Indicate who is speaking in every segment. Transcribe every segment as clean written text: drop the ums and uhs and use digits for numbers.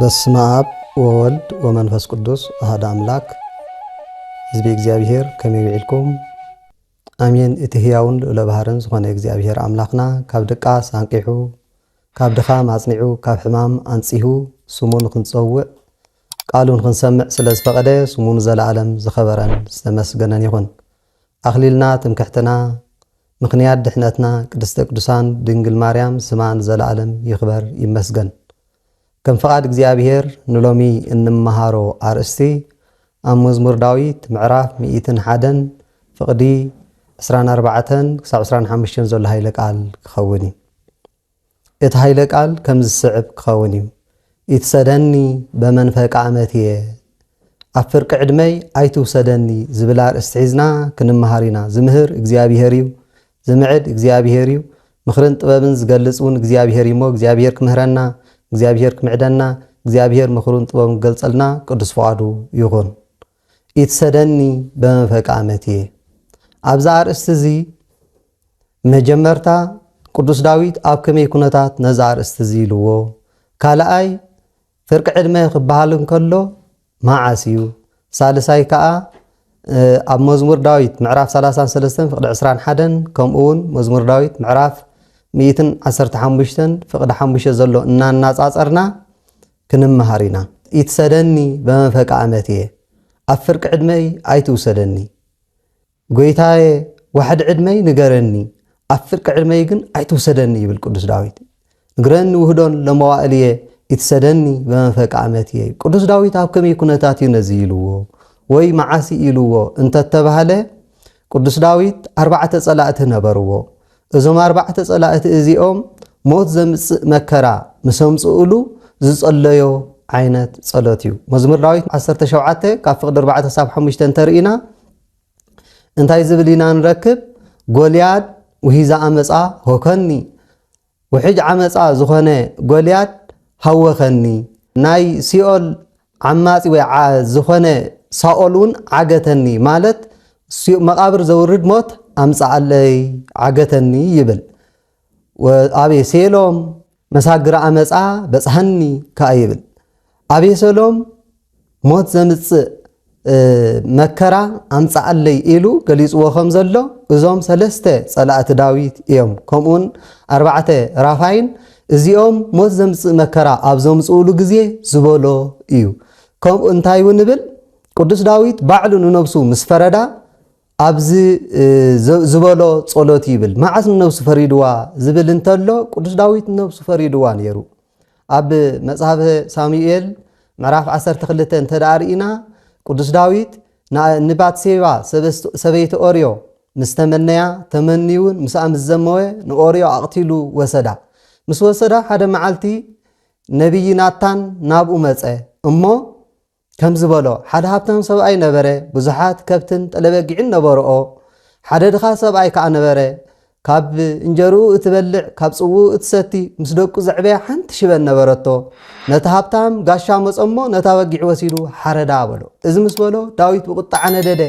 Speaker 1: በስመ አብ ወወልድ ወመንፈስ ቅዱስ አሐዱ አምላክ። ሕዝቢ እግዚአብሔር ከመይ ውዒልኩም አሜን። እቲ ሕያውን ለባህርን ዝኾነ እግዚአብሔር አምላኽና ካብ ድቃስ አንቂሑ ካብ ድኻም አጽኒዑ ካብ ሕማም አንጺሁ ስሙን ክንጸውዕ ቃሉን ክንሰምዕ ስለ ዝፈቐደ ስሙን ዘለዓለም ዝኸበረን ዝተመስገነን ይኹን። አኽሊልና ትምክሕትና ምኽንያት ድሕነትና ቅድስተ ቅዱሳን ድንግል ማርያም ስማን ዘለዓለም ይኽበር ይመስገን። ከም ፍቓድ እግዚአብሔር ንሎሚ እንመሃሮ አርእስቲ ኣብ መዝሙር ዳዊት ምዕራፍ 101 ፍቕዲ 24 ክሳብ 25 ዘሎ ሃይለ ቃል ክኸውን እዩ። እቲ ሃይለ ቃል ከም ዝስዕብ ክኸውን እዩ። ይትሰደኒ በመንፈቀ ዓመትየ ኣብ ፍርቂ ዕድመይ ኣይትውሰደኒ ዝብል አርእስቲ ሒዝና ክንመሃር ኢና። ዝምህር እግዚአብሔር እዩ፣ ዝምዕድ እግዚአብሔር እዩ፣ ምኽርን ጥበብን ዝገልጽ እውን እግዚአብሔር እዩ። እግዚአብሔር ክምህረና፣ እግዚአብሔር ክምዕደና፣ እግዚአብሔር ምኽሩን ጥበብን ክገልጸልና ቅዱስ ፍቓዱ ይኹን። ይትሰደኒ በመንፈቀ ዓመትየ ኣብዛ አርእስቲ እዚ መጀመርታ ቅዱስ ዳዊት ኣብ ከመይ ኩነታት ነዛ አርእስቲ እዚ ኢልዎ፣ ካልኣይ ፍርቂ ዕድመ ክበሃል እንከሎ መዓስ እዩ፣ ሳልሳይ ከዓ ኣብ መዝሙር ዳዊት ምዕራፍ 33 ፍቕዲ 21 ከምኡውን መዝሙር ዳዊት ምዕራፍ 115 ፍቕዲ 5 ዘሎ እናናጻጸርና ክንመሃር ኢና። ይትሰደኒ በመንፈቀ ዓመትየ ኣብ ፍርቂ ዕድመይ ኣይትውሰደኒ፣ ጎይታየ ዋሕዲ ዕድመይ ንገረኒ ኣብ ፍርቂ ዕድመይ ግን ኣይትውሰደኒ ይብል ቅዱስ ዳዊት። ንግረኒ ውህዶን ለመዋእልየ ይትሰደኒ በመንፈቀ ዓመትየ። ቅዱስ ዳዊት ኣብ ከመይ ኩነታት እዩ ነዚ ኢልዎ ወይ መዓሲ ኢልዎ እንተተባሃለ ቅዱስ ዳዊት 4 ጸላእቲ ነበርዎ። እዞም 4 ጸላእቲ እዚኦም ሞት ዘምጽእ መከራ ምስ ኣምጽኡሉ ዝጸለዮ ዓይነት ጸሎት እዩ። መዝሙር ዳዊት 17 ካብ ፍቕዲ 4 ክሳብ 5 እንተርኢና እንታይ ዝብል ኢና ንረክብ? ጎልያድ ውሂዛ ዓመፃ ሆከኒ፣ ውሕጅ ዓመፃ ዝኾነ ጎልያድ ሃወኸኒ፣ ናይ ሲኦል ዓማፂ ወይ ዝኾነ ሳኦል እውን ዓገተኒ ማለት መቃብር ዘውርድ ሞት ኣምፃኣለይ ዓገተኒ ይብል። አቤሴሎም መሳግረ ዓመፃ በፅሐኒ ከዓ ይብል። አቤሴሎም ሞት ዘምፅእ መከራ ኣምፃኣለይ ኢሉ ገሊፅዎ ከም ዘሎ እዞም 3 ጸላእቲ ዳዊት እዮም። ከምኡውን 4 ራፋይን እዚኦም ሞት ዘምፅእ መከራ ኣብ ዘምፅኡሉ ግዜ ዝበሎ እዩ። ከምኡ እንታይ እውን ንብል ቅዱስ ዳዊት ባዕሉ ንነብሱ ምስ ፈረዳ ኣብዚ ዝበሎ ጸሎት ይብል። መዓስ ንነብሱ ፈሪድዋ ዝብል እንተሎ ቅዱስ ዳዊት ንነብሱ ፈሪድዋ ነይሩ። ኣብ መጽሓፈ ሳሙኤል ምዕራፍ 12 እንተዳርኢና ቅዱስ ዳዊት ንባትሴባ ሰበይቲ ኦርዮ ምስ ተመነያ ተመኒውን ምስኣ ምስ ዘመወ ንኦርዮ ኣቕቲሉ ወሰዳ። ምስ ወሰዳ ሓደ መዓልቲ ነቢይ ናታን ናብኡ መፀ እሞ ከም ዝበሎ ሓደ ሃብታም ሰብኣይ ነበረ፣ ብዙሓት ከብትን ጠለበጊዕን ነበርኦ። ሓደ ድኻ ሰብኣይ ከዓ ነበረ፣ ካብ እንጀርኡ እትበልዕ ካብ ጽውኡ እትሰቲ ምስ ደቁ ዘዕበያ ሓንቲ ሽበን ነበረቶ። ነቲ ሃብታም ጋሻ መፀሞ ነታ በጊዕ ወሲዱ ሓረዳ በሎ። እዚ ምስ በሎ ዳዊት ብቁጣዕ ነደደ።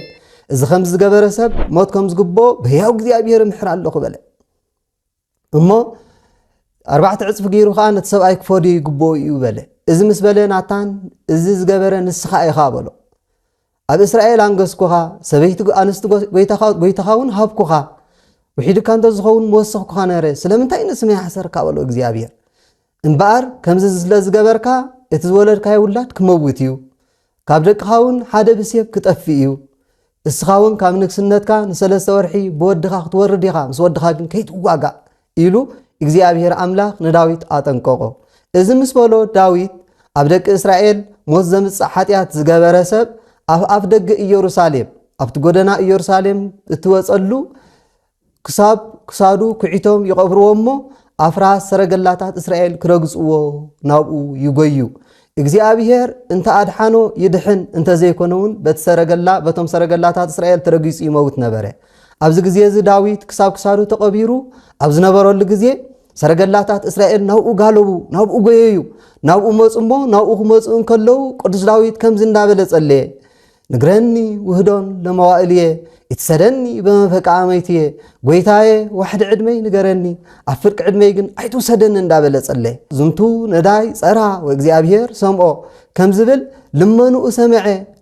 Speaker 1: እዚ ከም ዝገበረ ሰብ ሞት ከም ዝግቦ ብሕያው እግዚኣብሔር ምሕር ኣለኹ በለ እሞ 4 ዕፅፊ ገይሩ ከዓ ነቲ ሰብኣይ ክፈድዮ ይግቦ እዩ በለ። እዚ ምስ በለ ናታን እዚ ዝገበረ ንስኻ ኢኻ በሎ። ኣብ እስራኤል አንገስኩኻ፣ ሰበይቲ ኣንስቲ ጎይታኻ እውን ሃብኩኻ፣ ውሒድካ እንተ ዝኸውን መወሰኽኩኻ ነይረ፣ ስለምንታይ ንስመይ ሓሰርካ በሎ እግዚኣብሔር። እምበኣር ከምዚ ስለ ዝገበርካ እቲ ዝወለድካዮ ውላድ ክመውት እዩ፣ ካብ ደቅኻ እውን ሓደ ብሴፍ ክጠፊ እዩ፣ እስኻ እውን ካብ ንግስነትካ ን3 ወርሒ ብወድኻ ክትወርድ ኢኻ፣ ምስ ወድኻ ግን ከይትዋጋእ ኢሉ እግዚአብሔር አምላክ ንዳዊት አጠንቀቆ። እዚ ምስ በሎ ዳዊት ኣብ ደቂ እስራኤል ሞት ዘምጽእ ኃጢአት ዝገበረ ሰብ ኣብ ደገ ኢየሩሳሌም ኣብቲ ጎደና ኢየሩሳሌም እትወጸሉ ክሳዱ ኩዒቶም ይቐብርዎ እሞ ኣፍራስ ሰረገላታት እስራኤል ክረግጽዎ ናብኡ ይጎዩ። እግዚአብሔር እንተ ኣድሓኖ ይድሕን እንተ ዘይኮነውን በቶም ሰረገላታት እስራኤል ተረጊጹ ይመውት ነበረ። ኣብዚ ግዜ እዚ ዳዊት ክሳዱ ተቐቢሩ ኣብ ዝነበረሉ ግዜ ሰረገላታት እስራኤል ናብኡ ጋለቡ፣ ናብኡ ጎየዩ፣ ናብኡ መፁ እሞ ናብኡ ክመፁ እንከለዉ ቅዱስ ዳዊት ከምዚ እንዳበለ ጸለየ። نقرني وهدون لموائليه اتسدني بمفق عميتيه قويتاي واحد عدمي نقرني عفرق عدمي جن ايتو سدن اندابل صلي زمتو نداي صرا واغزيابير سمعو كم زبل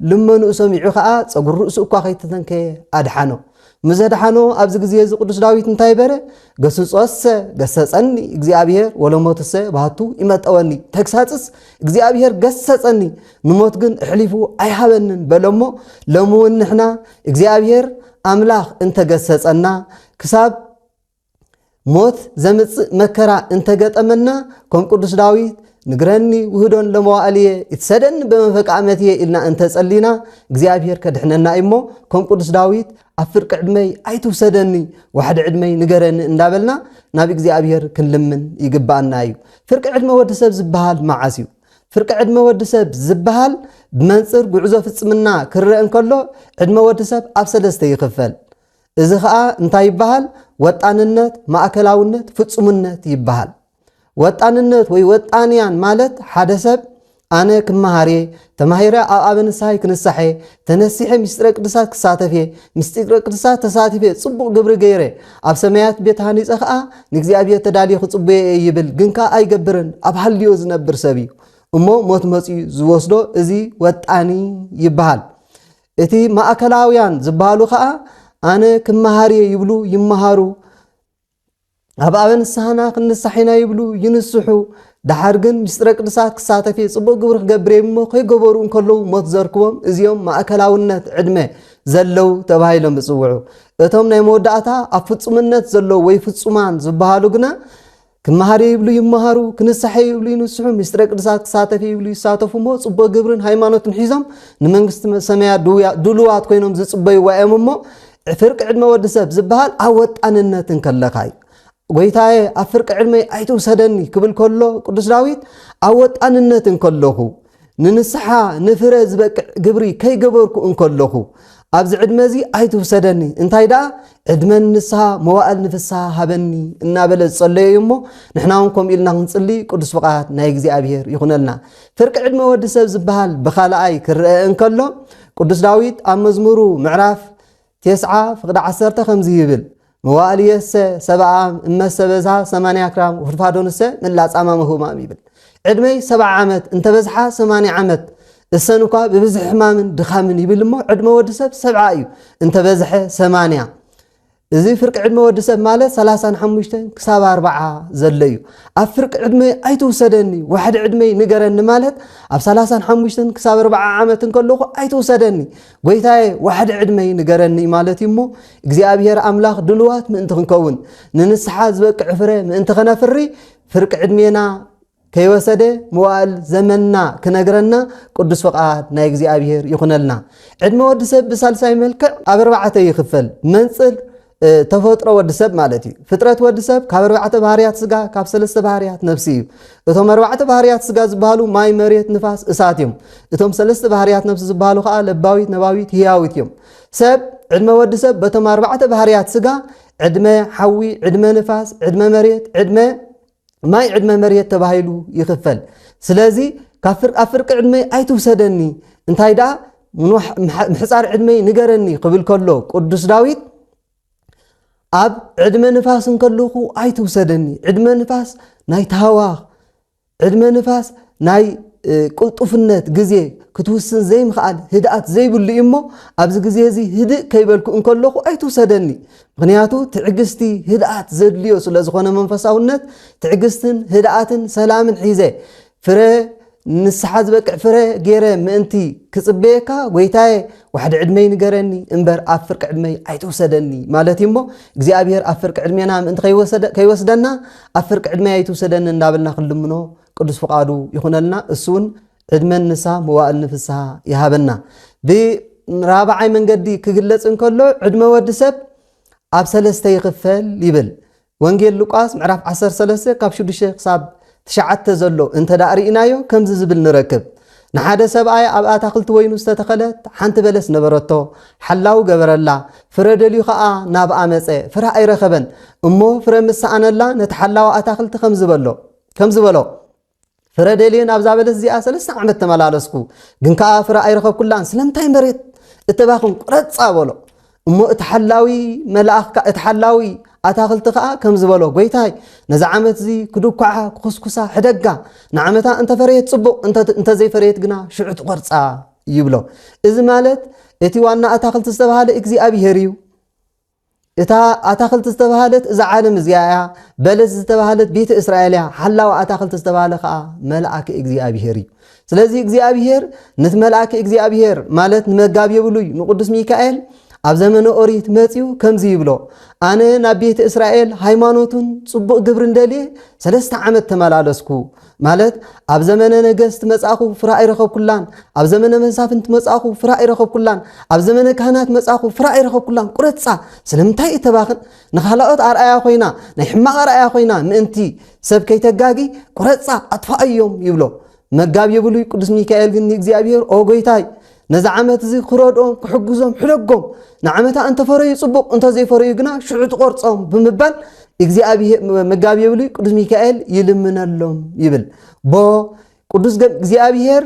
Speaker 1: لمنو سمعي خا صغر رؤسو اكو خيتتنكه ادحانو مزدحانو ابز غزي قدوس داويت انتاي بره ገስጾሰ ገሰጸኒ እግዚአብሔር ወለሞትሰ ባቱ ይመጣወኒ ተክሳጽስ እግዚአብሔር ገሰጸኒ ንሞት ግን እሕሊፉ አይሃበንን በለሞ ለሙንሕና እግዚአብሔር አምላኽ እንተገሰጸና ክሳብ ሞት ዘምጽ መከራ እንተገጠመና ከም ቅዱስ ዳዊት ንግረኒ ውህዶን ለመዋዕልየ ይትሰደን በመንፈቅ ዓመትየ ኢልና እንተጸሊና እግዚአብሔር ከድሕነና እሞ ከም ቅዱስ ዳዊት አፍርቅ ዕድመይ አይትውሰደኒ ዋሕድ ዕድመይ ንገረኒ እንዳበልና ናብ እግዚአብሔር ክንልምን ይግባአና እዩ። ፍርቂ ዕድመ ወዲሰብ ዝበሃል መዓስ እዩ። ፍርቂ ዕድመ ወዲሰብ ዝበሃል ብመንፅር ጉዕዞ ፍጽምና ክርአ እንከሎ ዕድመ ወዲሰብ ኣብ ሰለስተ ይኽፈል። እዚ ከዓ እንታይ ይበሃል? ወጣንነት፣ ማእከላውነት፣ ፍጹምነት ይበሃል። ወጣንነት ወይ ወጣንያን ማለት ሓደ ሰብ ኣነ ክመሃርየ ተማሂረ ኣብ ኣብንሳይ ክንሳሐ ተነሲሐ ምስጢረ ቅዱሳት ክሳተፈ ምስጢረ ቅዱሳት ተሳቲፈ ጽቡቕ ግብሪ ገይረ ኣብ ሰማያት ቤት ሃኒፀ ከዓ ንእግዚአብሔር ተዳልየ ክጽበየ ይብል ግንካ ኣይገብርን ኣብ ሃልዮ ዝነብር ሰብ እዩ እሞ ሞት መጽኡ ዝወስዶ እዚ ወጣኒ ይበሃል። እቲ ማእከላውያን ዝበሃሉ ከዓ ኣነ ክመሃርየ ይብሉ ይመሃሩ ኣብ ኣብንሳና ክንሳሒና ይብሉ ይንስሑ ድሓር ግን ምስጢረ ቅዱሳት ክሳተፈ ጽቡቕ ግብሪ ክገብር እሞ ከይገበሩ እንከለዉ ሞት ዘርክቦም እዚኦም ማእከላውነት ዕድመ ዘለው ተባሂሎም ይጽውዑ። እቶም ናይ መወዳእታ ኣብ ፍጹምነት ዘለው ወይ ፍጹማን ዝበሃሉ ግና ክመሃርየ ይብሉ ይመሃሩ ክንሳሐ ይብሉ ይንስሑ ምስጢረ ቅዱሳት ክሳተፈ ይብሉ ይሳተፉ እሞ ጽቡቕ ግብርን ሃይማኖትን ሒዞም ንመንግስቲ ሰማያት ድሉዋት ኮይኖም ዝጽበዩ እዮም እሞ ፍርቂ ዕድመ ወዲሰብ ዝበሃል ኣብ ወጣንነትን ከለኻዩ ጎይታዬ ኣብ ፍርቂ ዕድመይ ኣይትውሰደኒ ክብል ከሎ ቅዱስ ዳዊት ኣብ ወጣንነት እንከለኹ ንንስሓ ንፍረ ዝበቅዕ ግብሪ ከይገበርኩ እንከለኹ ኣብዚ ዕድመ እዚ ኣይትውሰደኒ እንታይ ደኣ ዕድመ ንስሓ መዋእል ንፍስሓ ሃበኒ እናበለ ዝጸለየ እሞ ንሕና እውን ከምኡ ኢልና ክንጽሊ ቅዱስ ፍቓድ ናይ እግዚኣብሔር ይኹነልና። ፍርቂ ዕድመ ወዲሰብ ዝበሃል ብኻልኣይ ክርአ እንከሎ ቅዱስ ዳዊት ኣብ መዝሙሩ ምዕራፍ 9:10 ከምዚ ይብል መዋዕልየሰ 70 እመሰበዛ 80 ክራም ወፍድፋዶንሰ መላጻማ መህማም ይብል። ዕድመይ 70 ዓመት እንተበዝሓ 80 ዓመት እሰንኳ ብብዝሕ ሕማምን ድኻምን ይብል እሞ ዕድመ ወዲሰብ 70 እዩ እንተበዝሐ 80። እዚ ፍርቂ ዕድመ ወዲሰብ ማለት 35 ክሳብ 40 ዘሎ እዩ። ኣብ ፍርቂ ዕድመይ ኣይትውሰደኒ ዋሕዲ ዕድመይ ንገረኒ ማለት ኣብ 35 ክሳብ 40 ዓመት እንከለኹ ኣይትውሰደኒ ጎይታዬ ዋሕዲ ዕድመይ ንገረኒ ማለት እሞ እግዚአብሔር ኣምላኽ ድልዋት ምእንቲ ክንከውን ንንስሓ ዝበቅዕ ፍረ ምእንቲ ኸነፍሪ ፍርቂ ዕድሜና ከይወሰደ መዋእል ዘመንና ክነግረና ቅዱስ ፍቓድ ናይ እግዚአብሔር ይኹነልና። ዕድመ ወዲሰብ ብሳልሳይ መልክዕ ኣብ 4 ይኽፈል። መንጽል ተፈጥሮ ወዲሰብ ማለት እዩ። ፍጥረት ወዲሰብ ካብ 4 ባህርያት ስጋ ካብ 3 ባህርያት ነፍሲ እዩ። እቶም 4 ባህርያት ስጋ ዝበሃሉ ማይ፣ መሬት፣ ንፋስ፣ እሳት እዮም። እቶም 3 ባህርያት ነፍሲ ዝበሃሉ ከዓ ለባዊት፣ ነባዊት፣ ህያዊት እዮም። ሰብ ዕድመ ወዲሰብ በቶም 4 ባህርያት ስጋ ዕድመ ሓዊ፣ ዕድመ ንፋስ፣ ዕድመ መሬት፣ ዕድመ ማይ፣ ዕድመ መሬት ተባሂሉ ይኽፈል። ስለዚ ኣብ ፍርቂ ዕድመይ ኣይትውሰደኒ እንታይ ደኣ ምሕፃር ዕድመይ ንገረኒ ክብል ከሎ ቅዱስ ዳዊት ኣብ ዕድመ ንፋስ እንከለኹ ኣይትውሰደኒ። ዕድመ ንፋስ ናይ ተሃዋኽ ዕድመ ንፋስ ናይ ቁልጡፍነት ግዜ ክትውስን ዘይምኽኣል ህድኣት ዘይብሉ እሞ ኣብዚ ግዜ እዚ ህድእ ከይበልኩ እንከለኹ ኣይትውሰደኒ። ምክንያቱ ትዕግስቲ ህድኣት ዘድልዮ ስለ ዝኾነ መንፈሳውነት ትዕግስትን ህድኣትን ሰላምን ሒዘ ፍረ ንስሓ ዝበቅዕ ፍረ ገይረ ምእንቲ ክጽበየካ ጎይታዬ ዋሕዲ ዕድመይ ንገረኒ እምበር ኣብ ፍርቂ ዕድመይ ኣይትውሰደኒ ማለት እሞ እግዚአብሔር ኣብ ፍርቂ ዕድሜና ምእንቲ ከይወስደና ኣብ ፍርቂ ዕድመይ ኣይትውሰደኒ እንዳበልና ክንልምኖ ቅዱስ ፍቓዱ ይኹነልና። እሱን ዕድመ ንስሓ መዋእል ንፍስሓ ይሃበና። ብራብዓይ መንገዲ ክግለጽ እንከሎ ዕድመ ወዲሰብ ኣብ 3 ይኽፈል ይብል። ወንጌል ሉቃስ ምዕራፍ 13 ካብ 6 ክሳብ 9 ዘሎ እንተ ዳእሪእናዮ ከምዚ ዝብል ንረክብ። ንሓደ ሰብኣይ ኣብ ኣታኽልቲ ወይኑ ዝተተኸለት ሓንቲ በለስ ነበረቶ። ሓላው ገበረላ ፍረ ደልዩ ከዓ ናብ ኣመፀ ፍረ ኣይረኸበን እሞ ፍረ ምሳኣነላ ነቲ ሓላዊ ኣታኽልቲ ከምዚ በሎ ፍረ ደልየ ናብዛ በለስ እዚኣ 3 ዓመት ተመላለስኩ ግን ከዓ ፍረ ኣይረኸብኩላን ስለምንታይ መሬት እተባኹን ቁረፃ በሎ እሞ እትሐላዊ መልአኽ እትሐላዊ ኣታኽልቲ ከዓ ከም ዝበሎ ጎይታይ ነዚ ዓመት እዚ ክድኳዓ ክኹስኩሳ ሕደጋ ንዓመታ እንተፈረየት ጽቡቕ እንተዘይፈረየት ግና ሽዑ ትቆርፃ ይብሎ እዚ ማለት እቲ ዋና ኣታኽልቲ ዝተባሃለ እግዚኣብሔር እዩ እታ ኣታኽልቲ ዝተባሃለት እዚ ዓለም እዚኣ በለስ ዝተባሃለት ቤተ እስራኤል ሓላዊ ኣታኽልቲ ዝተባሃለ ከዓ መልአክ እግዚኣብሔር እዩ ስለዚ እግዚኣብሔር ነቲ መልአክ እግዚኣብሔር ማለት ንመጋብ የብሉይ ንቅዱስ ሚካኤል ኣብ ዘመነ ኦሪት መጺኡ ከምዚ ይብሎ ኣነ ናብ ቤተ እስራኤል ሃይማኖቱን ጽቡቕ ግብር እንደልየ 3 ዓመት ተመላለስኩ ማለት ኣብ ዘመነ ነገስት መጻኹ ፍራእ ይረኸብኩላን ኣብ ዘመነ መሳፍንት መጻኹ ፍራእ ይረኸብኩላን ኣብ ዘመነ ካህናት መጻኹ ፍራእ ይረኸብኩላን ቁረፃ ስለምንታይ እተባኽን ንኻልኦት ኣርኣያ ኮይና ናይ ሕማቕ ኣርኣያ ኮይና ምእንቲ ሰብ ከይተጋጊ ቁረፃ ኣጥፋእዮም ይብሎ መጋብ የብሉይ ቅዱስ ሚካኤል ግን እግዚአብሔር ኦ ጎይታይ ነዚ ዓመት እዚ ክረድኦም ክሕግዞም ሕደጎም ንዓመታ እንተፈረዩ ጽቡቕ እንተዘይፈረዩ ግና ሽዑ ትቆርፆም ብምባል እግዚአብሔር መጋብ የብሉይ ቅዱስ ሚካኤል ይልምነሎም ይብል ቦ ቅዱስ እግዚአብሔር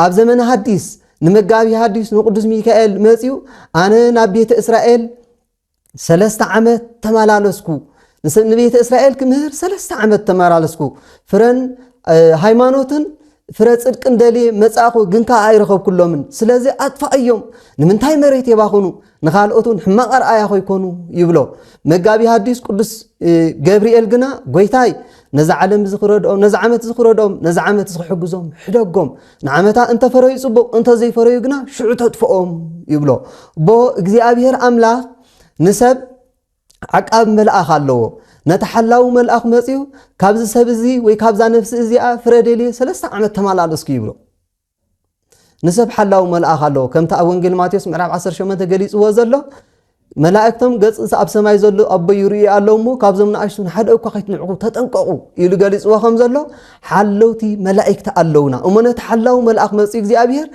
Speaker 1: ኣብ ዘመነ ሐዲስ ንመጋቢ ሐዲስ ንቅዱስ ሚካኤል መጺኡ ኣነ ናብ ቤተ እስራኤል 3 ዓመት ተመላለስኩ ንቤተ እስራኤል ክምህር 3 ዓመት ተመላለስኩ ፍረን ሃይማኖትን ፍረ ጽድቅ እንደልየ መጻኹ ግንካ ኣይረኸብኩሎምን ስለዚ ኣጥፋእዮም ንምንታይ መሬት የባኽኑ ንኻልኦቱን ሕማቕ ኣርኣያ ኮይኮኑ ይብሎ መጋቢ ሐዲስ ቅዱስ ገብርኤል ግና ጎይታይ ነዚ ዓለም ዝኽረድኦም ነዚ ዓመት ዝኽረድኦም ነዚ ዓመት ዝሕግዞም ሕደጎም ንዓመታ እንተፈረዩ ጽቡቕ እንተዘይፈረዩ ግና ሽዑ ተጥፍኦም ይብሎ ቦ እግዚአብሔር ኣምላኽ ንሰብ ዓቃብ መልአኽ ኣለዎ ነተሐላው መልአኽ መጺኡ ካብዚ ሰብ እዚ ወይ ካብዛ ነፍሲ እዚኣ ፍረደልየ 3 ዓመት ተመላለስኩ ይብሎ ንሰብ ሓላው መልአኽ ኣለዎ ከምታ ኣብ ወንጌል ማቴዎስ ምዕራፍ 18 ገሊጽዎ ዘሎ መላእክቶም ገጽ ኣብ ሰማይ ዘሎ ኣቦ ይርኢ ኣለውሞ ካብዞም ንኣሽቱ ሓደ እኳ ከይትንዕቁ ተጠንቀቁ ኢሉ ገሊጽዎ ከም ዘሎ ሓለውቲ መላእክቲ ኣለውና እሞ ነተሐላው መልአኽ መጺኡ እግዚአብሔር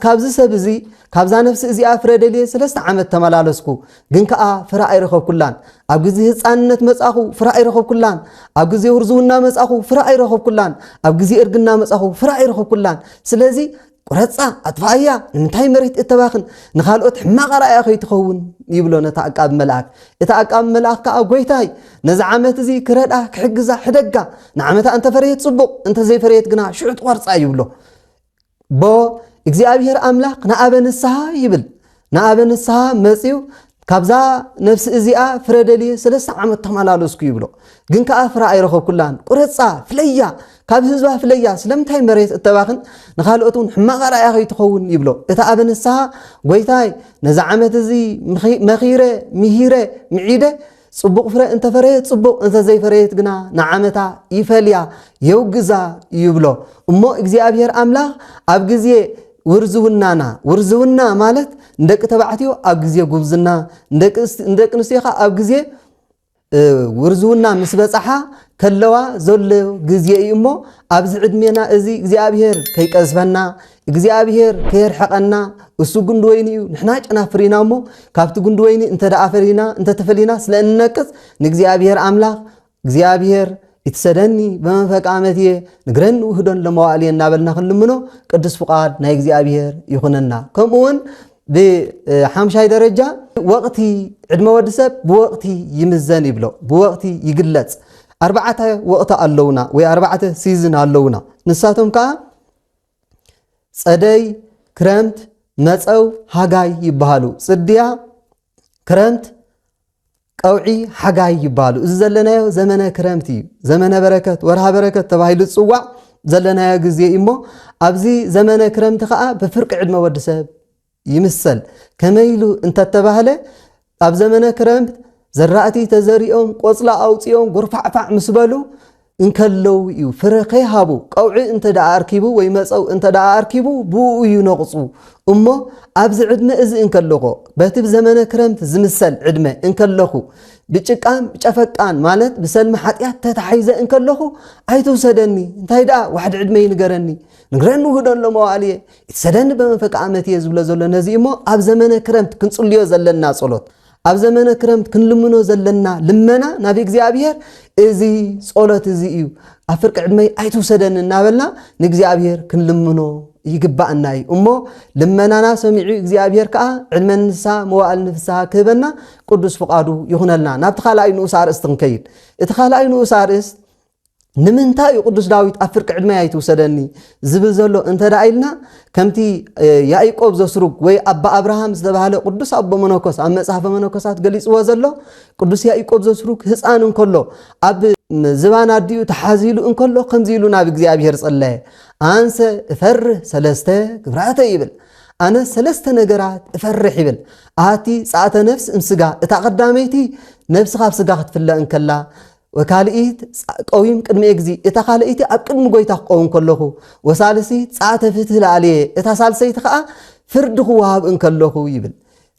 Speaker 1: ካብዚ ሰብ እዚ ካብዛ ነፍሲ እዚኣ ፍረደልየ 3 ዓመት ተመላለስኩ ግን ከዓ ፍራ ኣይረኸብኩላን ኣብ ግዜ ህፃንነት መጻኹ ፍራ ኣይረኸብኩላን ኣብ ግዜ ውርዝውና መጻኹ ፍራ ኣይረኸብኩላን ኣብ ግዜ እርግና መጻኹ ፍራ ኣይረኸብኩላን ስለዚ ቁረፃ ኣጥፋእያ ንምንታይ መሬት እተባኽን ንኻልኦት ሕማቕ ኣርኣያ ከይትኸውን ይብሎ ነታ ዓቃብ መልአክ እታ ዓቃብ መልአክ ከዓ ጎይታይ ነዚ ዓመት እዚ ክረዳ ክሕግዛ ሕደጋ ንዓመታ እንተፈረየት ጽቡቕ እንተዘይፈረየት ግና ሽዑ ትቆርፃ ይብሎ ቦ እግዚአብሔር ኣምላኽ ንኣበ ንስሓ ይብል ንኣበ ንስሓ መጺኡ ካብዛ ነፍሲ እዚኣ ፍረደልየ 3 ዓመት ተመላለስኩ ይብሎ ግን ከዓ ፍራ ኣይረኸብኩላን ቁረፃ ፍለያ ካብ ህዝባ ፍለያ ስለምንታይ መሬት እተባኽን ንኻልኦቱን ሕማቕ ኣርኣያ ከይትኸውን ይብሎ እታ ኣበ ንስሓ ጎይታይ ነዚ ዓመት እዚ መኺረ ምሂረ ምዒደ ጽቡቕ ፍረ እንተፈረየ ጽቡቕ እንተዘይፈረየት ግና ንዓመታ ይፈልያ የውግዛ ይብሎ እሞ እግዚአብሔር ኣምላኽ ኣብ ግዜ ውርዝውና ማለት እንደቂ ተባዕትዮ ኣብ ግዜ ጉብዝና እንደቂ ንስቲኻ ኣብ ግዜ ውርዝውና ምስ በጻሓ ከለዋ ዘሎ ግዜ እዩ እሞ ኣብዚ ዕድሜና እዚ እግዚአብሔር ከይቀዝፈና እግዚአብሔር ከየርሐቀና እሱ ጉንዲ ወይኒ እዩ ንሕና ጨናፍሪና እሞ ካብቲ ጉንዲ ወይኒ እንተደኣፈሪና እንተተፈሊና ስለእንነቅጽ ንእግዚአብሔር ኣምላኽ እግዚአብሔር ይትሰደኒ በመንፈቅ ዓመትየ ንግረን ውህዶን ለመዋእልየ እናበልና ክንልምኖ ቅዱስ ፍቃድ ናይ እግዚአብሔር ይኹነና ከምኡውን ብሓምሻይ ደረጃ ወቕቲ ዕድመ ወዲ ሰብ ብወቕቲ ይምዘን ይብሎ ብወቕቲ ይግለጽ 4 ወቕቲ ኣለውና ወይ 4 ሲዝን ኣለውና ንሳቶም ከዓ ጸደይ ክረምት መጸው ሃጋይ ይባሃሉ ጽድያ ክረምት ቀውዒ ሓጋይ ይባሉ እዚ ዘለናዮ ዘመነ ክረምቲ ዘመነ በረከት ወርሃ በረከት ተባሂሉ ጽዋዕ ዘለናዮ ግዜ እሞ ኣብዚ ዘመነ ክረምቲ ከዓ በፍርቂ ዕድመ ወዲ ሰብ ይምሰል ከመይሉ እንተተባህለ ኣብ ዘመነ ክረምት ዘራእቲ ተዘሪኦም ቆጽላ ኣውጽኦም ጎርፋዕፋዕ ምስበሉ እንከለው እዩ ፍረ ከይሃቡ ቀውዒ እንተደኣ ኣርኪቡ ወይ መጸው እንተደኣ ኣርኪቡ ብኡ ይነቕጹ እሞ ኣብዚ ዕድመ እዚ እንከለኹ በቲ ዘመነ ክረምት ዝምሰል ዕድመ እንከለኹ ብጭቃን ጨፈቃን ማለት ብሰልሚ ሓጢያት ተታሒዘ እንከለኹ ኣይተውሰደኒ እንታይ ደኣ ዋሕድ ዕድመ ይንገረኒ ንግረን ውህዶን ለመዋእልየ ይትሰደኒ በመንፈቅ ዓመትየ ዝብሎ ዘሎ ነዚ እሞ ኣብ ዘመነ ክረምት ክንጽልዮ ዘለና ጸሎት ኣብ ዘመነ ክረምት ክንልምኖ ዘለና ልመና ናብ እግዚአብሔር እዚ ጸሎት እዚ እዩ ኣብ ፍርቂ ዕድመይ ኣይተውሰደኒ እናበልና ንእግዚአብሔር ክንልምኖ يقبأنا أمو لما أنا سمعي إجزابير كأ علم النساء موال نفسها كبنا قدس فقادو يخنلنا نبتخال أي نوسار استنكيل اتخال أي نوسار است نمنتا يقدس داويد أفرق علمي يتوسدني زبزلو انت رأيلنا كمتي يعقوب زسروق وي أبا أبراهام زباله قدس أبا منوكس أما صحف منوكسات قليس وزلو قدس يعقوب زسروق حسان كله أب زبانا ديو تحازيلو ان كله خنزيلو نابي እግዚአብሔር ጸለየ አንሰ እፈርህ ሰለስተ ግብራተ ይብል أنا سلست نجارات فرح يبل آتي ساعة نفس امسجا اتقدميتي نفس خاب سجا تفلا إن كلا وكالئيت قويم قدمي اجزي اتخالئيتي أبقد مقويتا قوم كله وسالسي ساعة فتح عليه اتسالسي تخا فرده وهاب إن كله يبل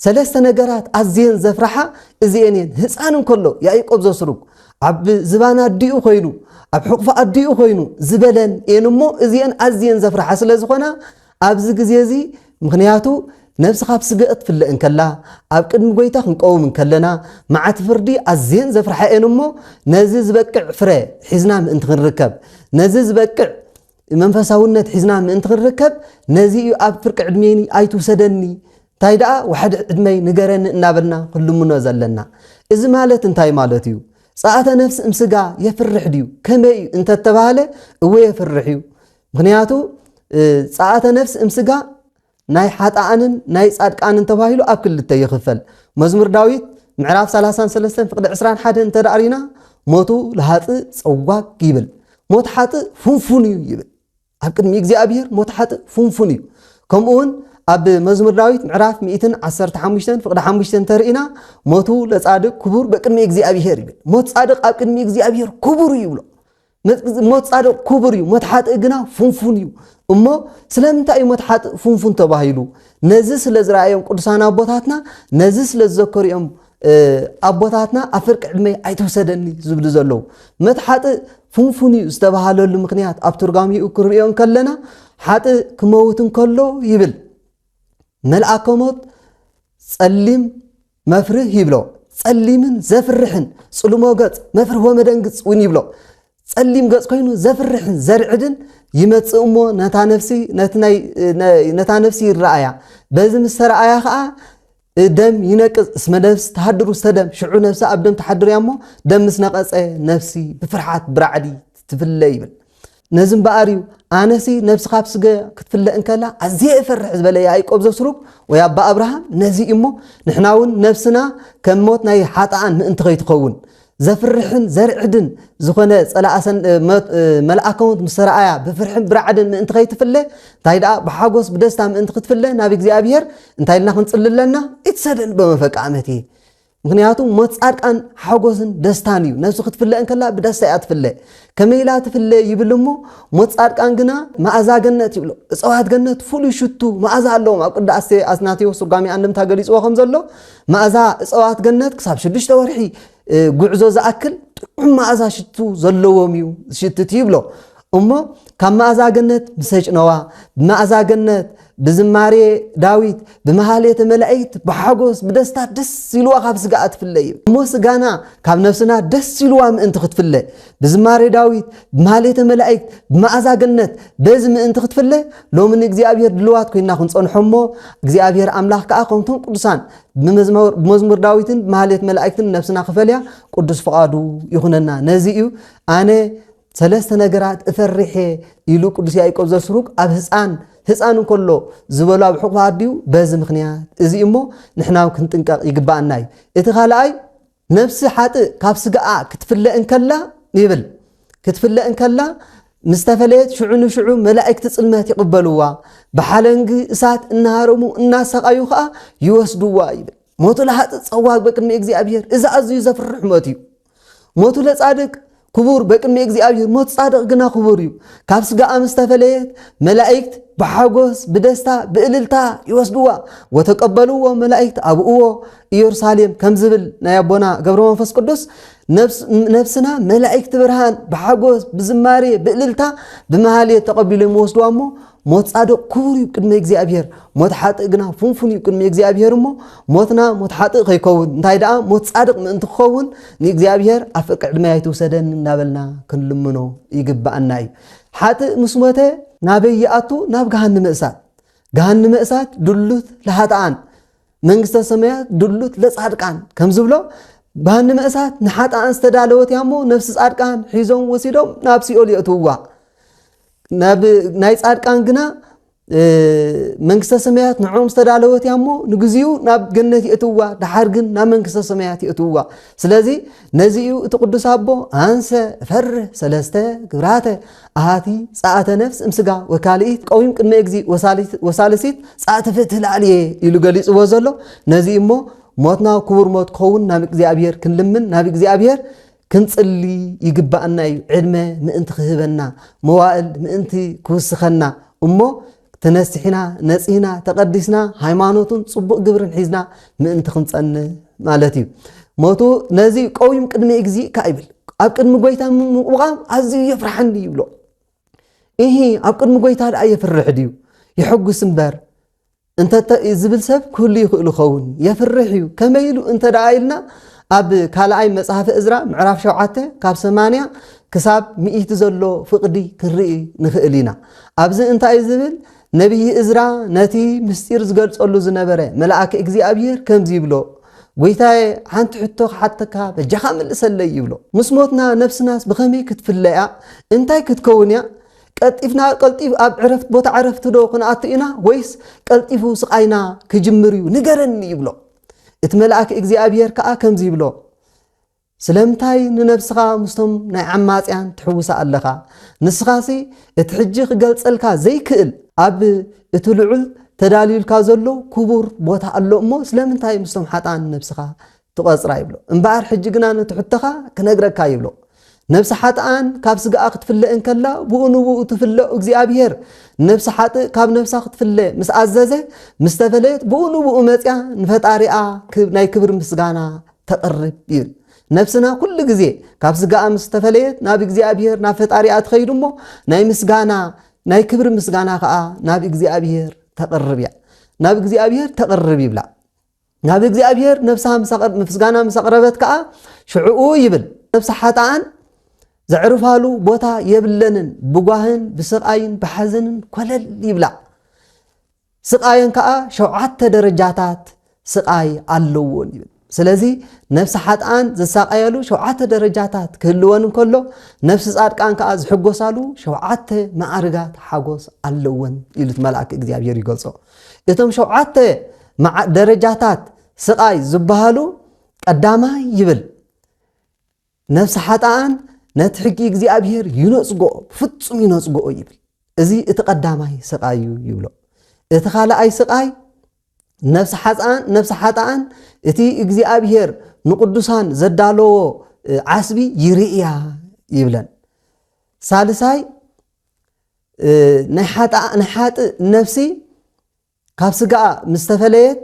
Speaker 1: سلست نجارات أزين زفرحة زينين هسان كله يا يقبض سروق عب زبانا ديو خينو عب حقفة ديو خينو زبلن ينمو زين أزين زفرحة سلزخنا أبز جزيزي مغنياتو نفس خاب سقط في اللي انكلا أبقد مقويتا خنقوم انكلنا مع تفردي الزين زفرحة انمو نزيز بكع فري حزنا من انت غنركب نزيز بكع منفساونت حزنا من انت غنركب نزي اب فرق عدميني ايتو سدني تايدا واحد عدمي نقرن نابلنا كل منو زلنا اذا مالت انتاي مالتيو ساعة نفس امسقا يفرح ديو كمي انت التبالة هو يفرحيو مغنياتو ساعة نفس امسقا ناي حاتانن ناي صادقانن تباهيلو اب كل تيخفل مزمور داويد معراف 33 فقد 21 انت دارينا موتو لحاط صواق يبل موت حاط فنفونيو يبل اب قدمي እግዚአብሔር موت حاط فنفونيو كمون اب مزمور داويد معراف 115 فقد 5 ترينا موتو لصادق كبور بقدمي እግዚአብሔር يبل موت صادق اب قدمي እግዚአብሔር كبور يبلو موت صادق كبور يو موت حاط اغنا فنفونيو أمو سلامتا يموت حات فنفن تباهيلو نزس لزرايم قدسان أبوتاتنا نزس لزكوريم أبوتاتنا أفرق علمي أيتوسدني زبد زلو مت حات فنفني استباهالو المقنيات أبترغامي أكريون كلنا حات كموتن كله يبل ملعكموت سلم مفره يبلو سلمن زفرحن سلموغت مفره ومدنقص وين يبلو سلم قص كينو زفرحن زرعدن يمتص امو نتا نفسي الرأيا بزم السرأيا خا دم ينقص اسم نفس تحضر استدم شعو نفس ابدم تحضر يامو دم مسنقص نفسي بفرحات برعدي تفلى يبل نزم بقاريو انسي نفس خابس كتفلى انكلا ازي فرح زبل يعقوب زسروق ويا ابا ابراهام نزي امو نحناون نفسنا كموت ناي حاطان انت غيتخون زفرحن زرعدن زخونه صلااسن ملائكه مسرعيا بفرحن برعدن انت غيتفله تايدا بحاغوس بدستا انت كتفله نابي እግዚአብሔር انتاي لنا خنصللنا اتسدن بمفقامتي مغنياتو مصادقان حاغوسن دستانيو نفس كتفله انكلا بدستا ياتفله كميلا تفله يبلمو مصادقان غنا ماعزا ገነት ይብሎ እጽዋት ገነት ፉሉ ሽቱ ማዓዛ አለው ማቅዳስ አስናቲዮ ሱጋሚ አንድም ታገሊጽ ወኸም ዘሎ ማዓዛ እጽዋት ገነት ክሳብ 6 ወርሒ ጉዕዞ ዘአክል ማዓዛ ሽቱ ዘለዎሚው ሽትት ይብሎ እሞ ከማዓዛ ገነት ምሰጭነዋ ማዓዛ ገነት بزماري داويد بمهالية ملائكت بحاجوس بدستا دس سيلوا خاب سقات في الليل موس جانا كاب نفسنا دس سيلوا من انت خد في الليل بزماري داويد بمهالية ملائكت بمعزا جنت بزم انت خد في الليل لو من እግዚአብሔር دلوات كنا خنصون حمو እግዚአብሔር أملاك كأقوم تون قدسان بمزمور داويدن بمهالية ملائكتن نفسنا خفليا قدس فقادو يخوننا نزيو أنا ثلاث نجارات افرحي يلو قدس يعقوب زسروق اب ህፃን كله زبلوا بحقوق عديو باز مخنيات ازي امو نحنا كنطنقق يغبانا اي خالاي نفس حاط كاب سغا كتفله انكلا يبل كتفله انكلا مستفليت شعو ملائكه صلمات يقبلوا بحالنج اسات انهارمو اناسقايو خا يوسدوا يبل موت لحط صواق بقم እግዚአብሔር اذا ازي زفرح موتيو موت لصادق كبور بقم እግዚአብሔር موت صادق غنا كبوريو كاب سغا مستفليت ملائكه بحاجوس بدستا بإللتا يوسدوا وتقبلوا ملائكة أبوه يرساليم كم زبل نيابونا قبروا منفس قدس نفسنا ملائكة برهان بحاجوس بزماري بإللتا بمهالية تقبلوا موسدوا أمو موت صادق كوري قدم እግዚአብሔር موت حاطق غنا فنفن قدم እግዚአብሔር مو موتنا موت حاطق كيكون انتي دا موت صادق من تخون ني እግዚአብሔር افق قدم يتوسدن نابلنا كنلمنو يغبانا حاطق مسمته نابياتو ناب جهنم اسات دلوت لهاتان منግስተ ሰማያት ድሉት ለጻድቃን ከምዝብሎ ባንም እሳት ንሓጣን ዝተዳለወት ያሞ ነፍስ ጻድቃን ሒዞም ወሲዶም ናብ ሲኦል ይእትውዋ ናይ ጻድቃን ግና መንግስተ ሰማያት ንዑም ዝተዳለወት ያሞ ንግዚኡ ናብ ገነት ይእትውዋ ድሓር ግን ናብ መንግስተ ሰማያት ይእትውዋ ስለዚ ነዚኡ እቲ ቅዱስ አቦ አንሰ ፈር ሰለስተ ግብራተ አሃቲ ጻአተ ነፍስ እምስጋ ወካሊት ቀዊም ቅድመ እግዚ ወሳልሲት ጻአተ ፍትላልየ ኢሉ ገሊጽዎ ዘሎ ነዚ እሞ ሞትና ክቡር ሞት ከውን ናብ እግዚአብሔር ክንልምን ናብ እግዚአብሔር ክንጽሊ ይግባአና እዩ ዕድመ ምእንቲ ክህበና መዋእል ምእንቲ ክውስኸና እሞ ተነስሒና ነጽሂና ተቀዲስና ሃይማኖቱን ጽቡቅ ግብርን ሒዝና ምእንቲ ክንጸን ማለት እዩ ሞቱ ነዚ ቀዊም ቅድመ እግዚ ካይብል ኣብ ቅድሚ ጎይታ ምቁቃም ኣዝዩ የፍርሐኒ ይብሎ ይሄ ኣብ ቅድሚ ጎይታ ዳ የፍርሕ ድዩ ይሕጉስ እምበር እንተ ዝብል ሰብ ኩሉ ይኽእል ኸውን የፍርሕ እዩ ከመይሉ እንተ ዳኢልና ኣብ ካልኣይ መጽሓፍ እዝራ ምዕራፍ 7 ካብ 80 ክሳብ 100 ዘሎ ፍቅዲ ክርኢ ንኽእል ኢና ኣብዚ እንታይ ዝብል ነብይ እዝራ ነቲ ምስጢር ዝገልጸሉ ዝነበረ መልአክ እግዚአብሔር ከምዚ ይብሎ ጎይታዬ ሓንቲ ሕቶ ሓተካ በጃኻ መልሰለይ ይብሎ ምስ ሞትና ነፍስናስ ብኸመይ ክትፍለያ እንታይ ክትከውን ያ ቀልጢፍና ቀልጢፍ ኣብ ዕረፍት ቦታ ዕረፍት ዶ ክንኣቱ ኢና ወይስ ቀልጢፉ ስቃይና ክጅምር እዩ ንገረኒ ይብሎ እቲ መልአክ እግዚአብሔር ከዓ ከምዚ ይብሎ ስለምታይ ንነፍስኻ ምስቶም ናይ ዓማጽያን ትሕውሳ ኣለኻ ንስኻሲ እቲ ሕጂ ክገልጸልካ ዘይክእል ኣብ እቲ ልዑል ተዳልዩልካ ዘሎ ክቡር ቦታ ኣሎ እሞ ስለምንታይ ምስቶም ሓጣን ነፍስኻ ትቆጽራ ይብሎ እምበኣር ሕጂ ግና ነትሕተኻ ክነግረካ ይብሎ ነፍስ ሓጣን ካብ ስጋኣ ክትፍለእን ከላ ብኡንብኡ ትፍለእ እግዚአብሔር ነፍስ ሓጥእ ካብ ነፍሳ ክትፍለእ ምስ ኣዘዘ ምስ ተፈለየት ብኡንብኡ መጽያ ንፈጣሪኣ ናይ ክብር ምስጋና ተቐርብ ይብል ነፍስና ኩሉ ግዜ ካብ ስጋኣ ምስ ተፈለየት ናብ እግዚአብሔር ናብ ፈጣሪኣ ትኸይድ እሞ ናይ ምስጋና ናይ ክብር ምስጋና ከዓ ናብ እግዚአብሔር ተቐርብ ያ ናብ እግዚአብሔር ተቐርብ ይብላ ናብ እግዚአብሔር ነፍሳ ምስጋና ምስቀረበት ከዓ ሽዑኡ ይብል ነፍስ ሓጣን ዘዕርፋሉ ቦታ የብለንን ብጓህን ብስቃይን ብሐዘንን ኮለል ይብላ ስቃየን ከዓ 7 ደረጃታት ስቃይ ኣለዎን ይብል ስለዚ ነፍስ ሓጣን ዝሳቀያሉ 7 ደረጃታት ክህልወን እንከሎ ነፍስ ጻድቃን ከዓ ዝሕጎሳሉ 7 ማዕርጋት ሓጎስ ኣለዎን ኢሉት መልአክ እግዚአብሔር ይገልጾ እቶም 7 ደረጃታት ስቃይ ዝበሃሉ ቀዳማይ ይብል ነፍስ ሓጣን ነቲ ሕጊ እግዚአብሔር ይነጽጎ ፍጹም ይነጽጎ ይብል እዚ እቲ ቀዳማይ ስቃይ ይብሎ እቲ ካልኣይ ስቃይ ነፍስ ሓጣን እቲ እግዚአብሔር ንቅዱሳን ዘዳለዎ ዓስቢ ይርእያ ይብለን ሳልሳይ ናይ ሓጥ ነፍሲ ካብ ስጋኣ ምስተፈለየት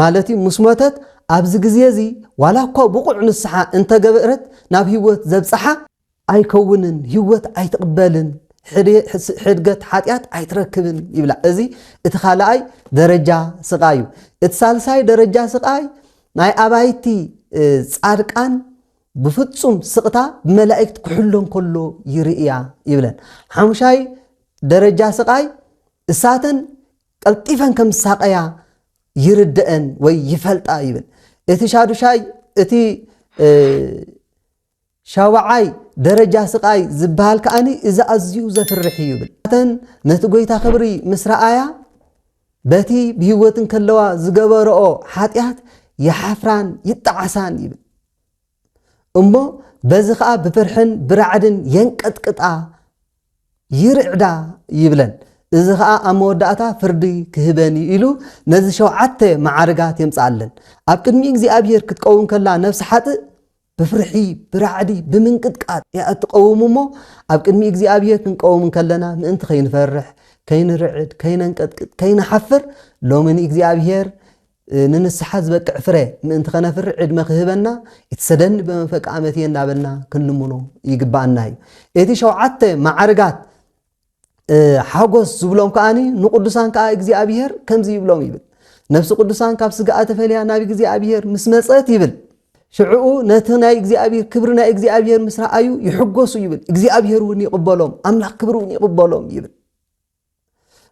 Speaker 1: ማለት ምስሞተት ኣብዚ ግዜ እዚ ዋላ እኳ ብቁዕ ንስሓ እንተገበረት ናብ ህይወት ዘብጽሓ ኣይከውንን ህይወት ኣይትቕበልን ሕድገት ሓጢአት ኣይትረክብን ይብላ እዚ እቲ ካልኣይ ደረጃ ስቃይ እቲ ሳልሳይ ደረጃ ስቃይ ናይ ኣባይቲ ጻድቃን ብፍጹም ስቕታ ብመላእክት ክሕሎን ከሎ ይርእያ ይብለን ሓሙሻይ ደረጃ ስቃይ እሳተን ቀልጢፈን ከም ሳቀያ ይርድአን ወይ ይፈልጣ ይብል እቲ ሻዱሻይ እቲ ሻውዓይ ደረጃ ስቃይ ዝበሃል ከኣኒ እዚ ኣዝዩ ዘፍርሕ ይብል ተን ነቲ ጎይታ ክብሪ ምስራኣያ በቲ ብህይወትን ከለዋ ዝገበረኦ ሓጢአት ይሓፍራን ይጣዓሳን ይብል እሞ በዚ ከዓ ብፍርሕን ብራዕድን የንቀጥቅጣ ይርዕዳ ይብለን እዚ ከዓ ኣብ መወዳእታ ፍርዲ ክህበኒ ኢሉ ነዚ 7 ማዕርጋት የምጻለን ኣብ ቅድሚ እግዚአብሔር ክትቀውም ከላ ነፍስ ሓጥእ بفرحي برعدي بمنقطقات يا اتقوممو اب قدمي እግዚአብሔር ክንቀውም ከለና ምእንቲ ከይንፈርሕ ከይንርዕድ ከይንንቀጥቅጥ ከይንሐፍር ሎምን እግዚአብሔር ንንስሓ ዝበቅዕ ፍሬ ምእንቲ ከነፍር ዕድመ ክህበና ይትሰደን በመንፈቅ ዓመት የናበልና ክንልሙኖ ይግባአና እዩ እቲ 7 ማዕርጋት ሓጎስ ዝብሎም ከኣኒ ንቅዱሳን ከዓ እግዚኣብሔር ከምዚ ይብሎም ይብል ነፍሲ ቅዱሳን ካብ ስጋኣ ተፈልያ ናብ እግዚኣብሔር ምስ መፀት ይብል ሽዑኡ ነቲ ናይ እግዚኣብሔር ክብሪ ናይ እግዚኣብሔር ምስ ረኣዩ ይሕጎሱ ይብል እግዚኣብሔር እውን ይቕበሎም ኣምላኽ ክብሪ እውን ይቕበሎም ይብል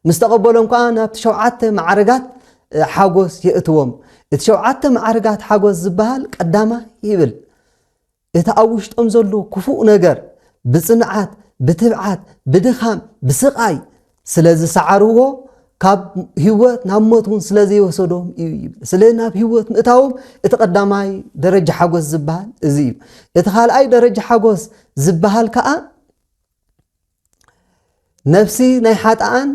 Speaker 1: ምስ ተቐበሎም ከዓ ናብቲ 7 ማዕረጋት ሓጎስ የእትዎም እቲ 7 ማዕረጋት ሓጎስ ዝበሃል ቀዳማይ ይብል እቲ ኣብ ውሽጦም ዘሎ ክፉእ ነገር ብጽንዓት ብትብዓት ብድኻም ብስቃይ ስለዚ ሰዓርዎ ካብ ህይወት ናብ ሞት እውን ስለዚ ይወሰዶም እዩ ይብል ስለ ናብ ህይወት ምእታዎም እቲ ቀዳማይ ደረጃ ሓጎስ ዝበሃል እዚ እዩ እቲ ካልኣይ ደረጃ ሓጎስ ዝበሃል ከዓ ነፍሲ ናይ ሓጣን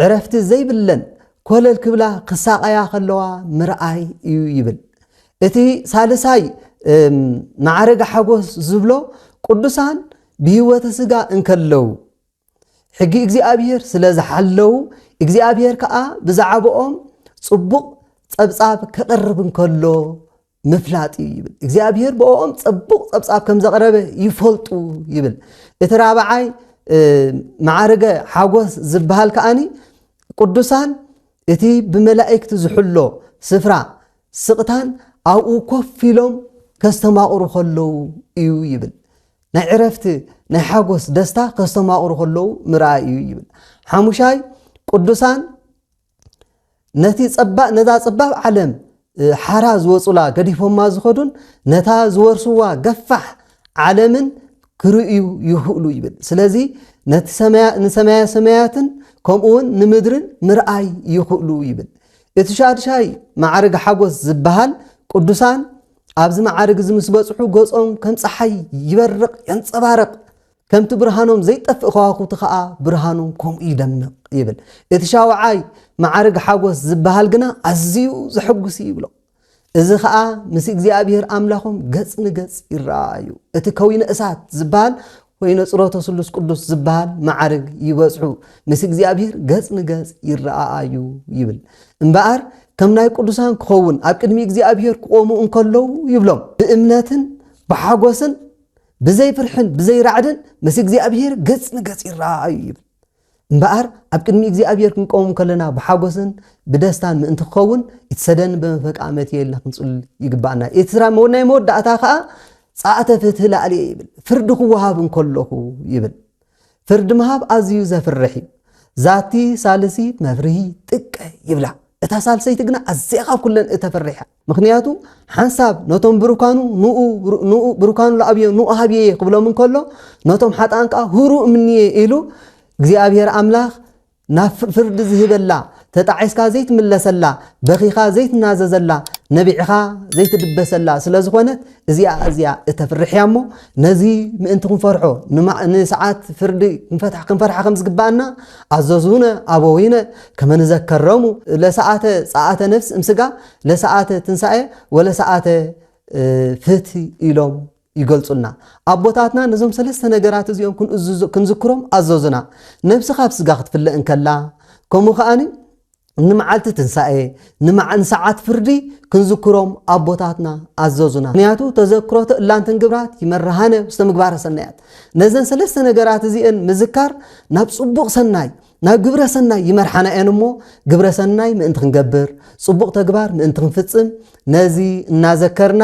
Speaker 1: ዕረፍቲ ዘይብለን ኮለል ክብላ ክሳቀያ ከለዋ ምርኣይ እዩ ይብል እቲ ሳልሳይ ማዕረግ ሓጎስ ዝብሎ ቅዱሳን ብህይወት ስጋ እንከለው ሕጊ እግዚአብሔር ስለዝሓለው እግዚአብሔር ከዓ ብዛዕባኦም ጽቡቕ ጸብጻብ ከቅርብ እንከሎ ምፍላጥ ይብል እግዚአብሔር በኦም ጽቡቕ ጸብጻብ ከም ዘቅረበ ይፈልጡ ይብል እቲ ራብዓይ ማዕረግ ሓጎስ ዝበሃል ከኣኒ ቅዱሳን እቲ ብመላእክት ዝሕሎ ስፍራ ስቕታን ኣብኡ ኮፍ ኢሎም ከስተማቕሩ ከለው እዩ ይብል ናይ ዕረፍቲ ናይ ሓጎስ ደስታ ከስተማቕሩ ከለው ምርኣይ እዩ ይብል ሓሙሻይ ቅዱሳን ነቲ ነዛ ጽባብ ዓለም ሓራ ዝወፁላ ገዲፎማ ዝኸዱን ነታ ዝወርሱዋ ገፋሕ ዓለምን ክርእዩ ይኽእሉ ይብል ስለዚ ነቲ ንሰማያ ሰማያትን ከምኡውን ንምድርን ምርኣይ ይኽእሉ ይብል እቲ ሻድሻይ ማዕረግ ሓጎስ ዝበሃል ቅዱሳን ኣብዚ ማዕረግ ምስ በጽሑ ገጾም ከም ፀሓይ ይበርቕ ينጸባረቕ ከምቲ ብርሃኖም ዘይጠፍእ ከዋኽብቲ ከዓ ብርሃኖም ከምኡ ይደምቕ ይብል እቲ ሻውዓይ ማዕረግ ሓጎስ ዝበሃል ግና ኣዝዩ ዘሐጉስ ይብሎ እዚ ከዓ ምስ እግዚኣብሔር ኣምላኾም ገጽ ንገጽ ይረኣዩ እቲ ከዊነ እሳት ዝበሃል ወይነ ጽሮተ ስሉስ ቅዱስ ዝበሃል ማዕረግ ይበጽሑ ምስ እግዚኣብሔር ገጽ ንገጽ ይረኣዩ ይብል እምበኣር ከም ናይ ቅዱሳን ክኸውን ኣብ ቅድሚ እግዚኣብሔር ክቆሙ እንከለው ይብሎም ብእምነትን ብሓጎስን ብዘይ ፍርሕን ብዘይ ራዕድን ምስ እግዚኣብሔር ገጽ ንገጽ ይረኣዩ ይብል እምበኣር ኣብ ቅድሚ እግዚኣብሔር ክንቆሙ ከለና ብሓጎስን ብደስታን ምእንቲ ክኸውን ይትሰደን በመፈቃመት የለ ክንጽል ይግባአና እትራ ናይ መወዳእታ ከዓ ጻዕተ ፍትህ ላዕሊ ይብል ፍርድ ክወሃብ እንከለኹ ይብል ፍርድ መሃብ ኣዝዩ ዘፍርሕ ዛቲ ሳልሲት መፍርሂ ጥቀ ይብላ እታ ሳልሰይቲ ግና ኣዝያ ካብ ኩለን እተፈርሐ ምክንያቱ ሓንሳብ ነቶም ብሩካኑ ንኡ ብሩካኑ ለኣብዮ ንኡ ሃብየ ክብሎም እንከሎ ነቶም ሓጣን ከዓ ሁሩእ ምንየ ኢሉ እግዚአብሔር ኣምላኽ ናብ ፍርዲ ዝህበላ ተጣዒስካ ዘይትምለሰላ በኺኻ ዘይትናዘዘላ ነቢዕኻ ዘይትድበሰላ ስለዝኾነት እዚኣ እተፍርሕያ እሞ ነዚ ምእንቲ ክንፈርሖ ንሰዓት ፍርዲ ክንፈርሓ ከም ዝግባአና ኣዘዙነ ኣበዊነ ከመ ንዘከረሙ ለሰዓተ ጸዓተ ነፍስ እምስጋ ለሰዓተ ትንሳኤ ወለሰዓተ ፍትሒ ኢሎም ይገልጹልና ኣቦታትና ነዞም ሰለስተ ነገራት እዚኦም ክንዝክሮም ኣዘዙና ነፍሲ ካብ ስጋ ክትፍለእ እንከላ ከምኡ ከኣኒ ንመዓልቲ ትንሳኤ ንሰዓት ፍርዲ ክንዝክሮም ኣቦታትና ኣዘዙና ምክንያቱ ተዘክሮት እላንትን ግብራት ይመርሃነ ውስተ ምግባረ ሰናያት ነዘን ሰለስተ ነገራት እዚአን ምዝካር ናብ ጽቡቕ ሰናይ ናብ ግብረ ሰናይ ይመርሓና እየን እሞ ግብረ ሰናይ ምእንቲ ክንገብር ጽቡቕ ተግባር ምእንቲ ክንፍጽም ነዚ እናዘከርና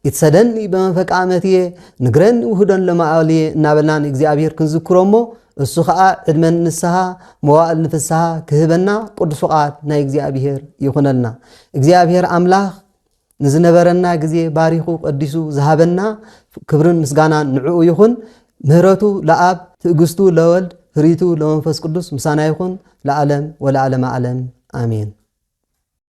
Speaker 1: ይትሰደኒ በመፈቃመትየ ንግረኒ ውህደን ለማኣልየ እናበልናን እግዚኣብሔር ክንዝክሮ እሞ እሱ ከዓ ዕድመን ንስሓ መዋእል ንፍስሓ ክህበና ቅዱስ ፍቃድ ናይ እግዚአብሔር ይኹነልና እግዚአብሔር ኣምላኽ ንዝነበረና ግዜ ባሪኹ ቀዲሱ ዝሃበና ክብርን ምስጋናን ንዕኡ ይኹን ምህረቱ ለኣብ ትዕግስቱ ለወልድ ፍሪቱ ለመንፈስ ቅዱስ ምሳና ይኹን ለዓለም ወለዓለመ ዓለም አሜን